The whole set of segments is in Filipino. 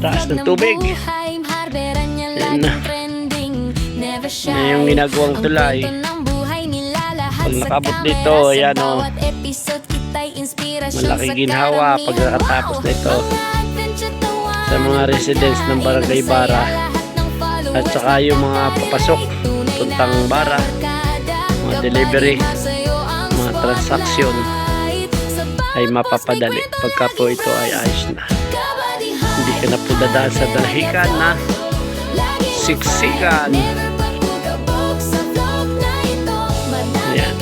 taas ng tubig. Ayan na. Ayan yung ginagawang tulay. Pag nakabot dito, ayan o. Malaki ginhawa pag nakatapos nito sa mga residents ng Barangay Bara at saka yung mga papasok puntang Bara, mga delivery, mga transaksyon ay mapapadali pagka po ito ay ayos na. Hindi ka na po dadaan sa dalahikan na siksikan. Ayan.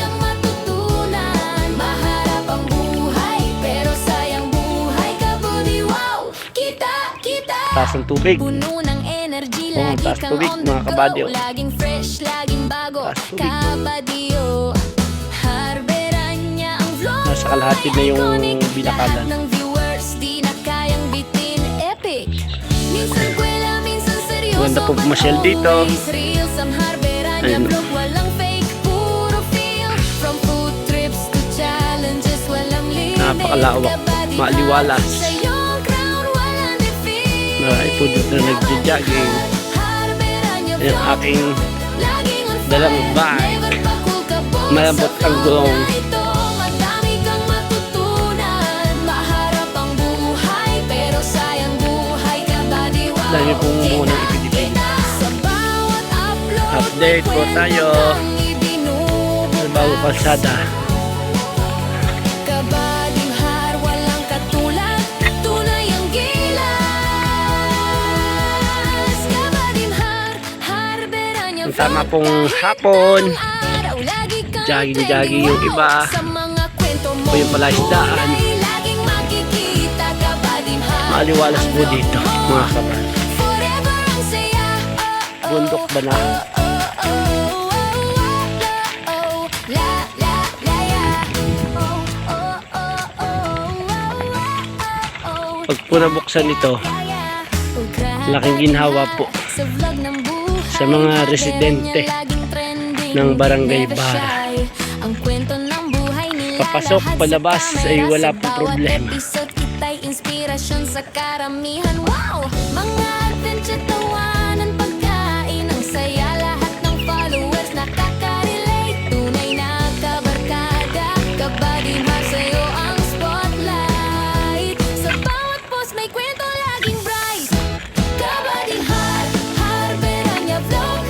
Taas ng tubig. Taas tubig mga kabadyo. Taas tubig. Nasa kalahati na yung binakalan. Maganda po pumasyal dito. Ayun. Napakalawak, maaliwalas. Marami po dito na nagja-jogging. Yung aking dalang bike, malambot ang gulong. Dami pong munang ipinipin. Update po tayo sa bagong kalsada. Ang tama pong hapon, jogging yung iba o yung palaisdaan. Maaliwalas po dito mga kaban. Bundok ba na? Pag po nabuksan ito, laking ginhawa po sa mga residente ng Barangay Bara. Papasok, palabas ay wala po problema. Inspirasyon sa karamihan. Wow! Mga adventure, tawanan, pagkain, ang saya, lahat ng followers nakaka-relate. Tunay na kabarkada, kabadingan sa'yo ang spotlight. Sa bawat post may kwento laging bright. Kabadingan, Harberanya Vlog,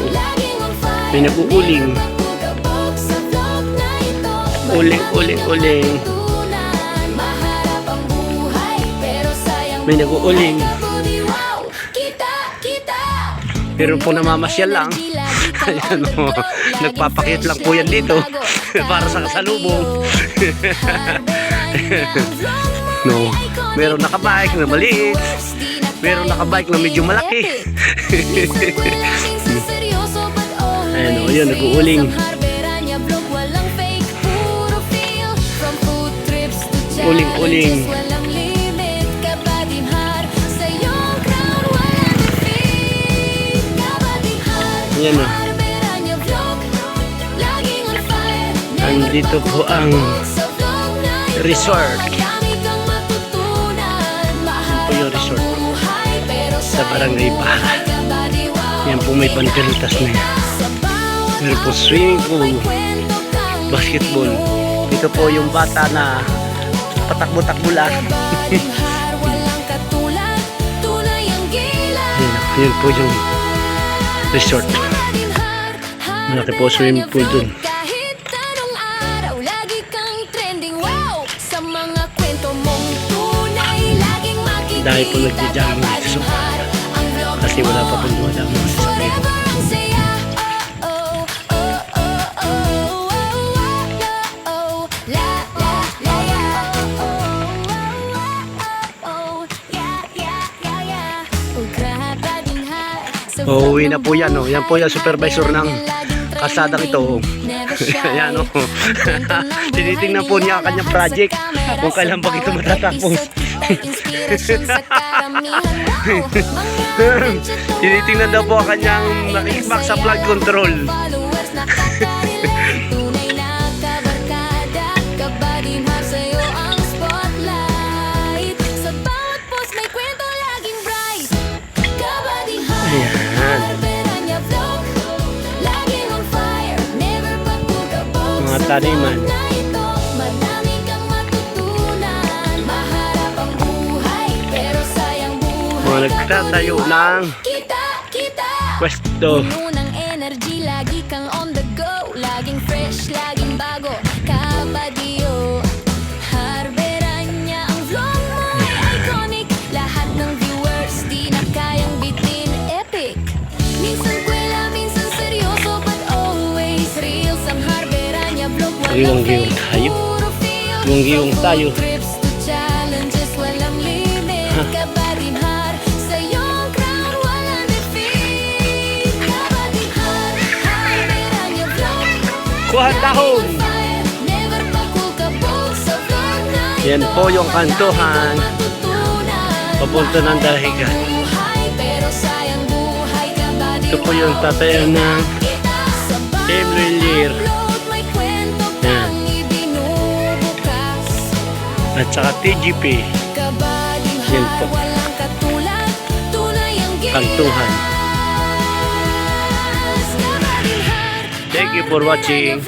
laging on fire. May nag-uuling. Uling. May nag-uuling. Pero po namamasyal lang. Ayan o, nagpapakit lang po yan dito para sa kasalubong. No, meron nakabike na maliit, meron nakabike na medyo malaki. Ayan o, yun, nag-uuling. Uling. Yan o. Andito po ang resort. Yan po yung resort sa Barangay Bara. Yan po may pantilitas na yan. Meron po swimming pool, basketball. Ito po yung bata na patakbo-takbo lang. Yan po yung resort. Malaki po swimming pool dun. Dahil po nagja-jogging dito sa Bara kasi wala pa pong dumadaan mga sasakyan. Uuwi na po yan, oh. Yan po yung supervisor ng kasadang ito. Ayan o. Tinitingnan po niya ang kanyang project kung kailan ba ito matatapos. Tinitingnan daw po ang kanyang nakikibak sa flood control. taniman. Madami kang matutunan. Maharap ang buhay, pero sayang buhay. Mga nagtatayo ng Kita pwesto. puno ng energy, lagi kang on the go. Laging fresh, laging bago. Kabadio, Harberanya, ang vlog mo ay iconic. Lahat ng viewers di na kayang bitin. Epic. Minsan kwela, minsan seryoso, but always real. Ang Harberanya vlog, walang Giwang-giwang fake, tayo. puro feel. Giwang-giwang tayo. From trips to challenges, walang limit. Kabadinhar, sa iyong crown, walang defeat. Kabadinhar, Harberanya vlog. Kuha dahon. Never pakukabog sa vlog na ito. Yan po yung kantuhan. Papunta ng dahigan. Ito po yung tatayan ng Team Lilir. Yan. At saka TGP. Yan po. Kantuhan. Thank you for watching.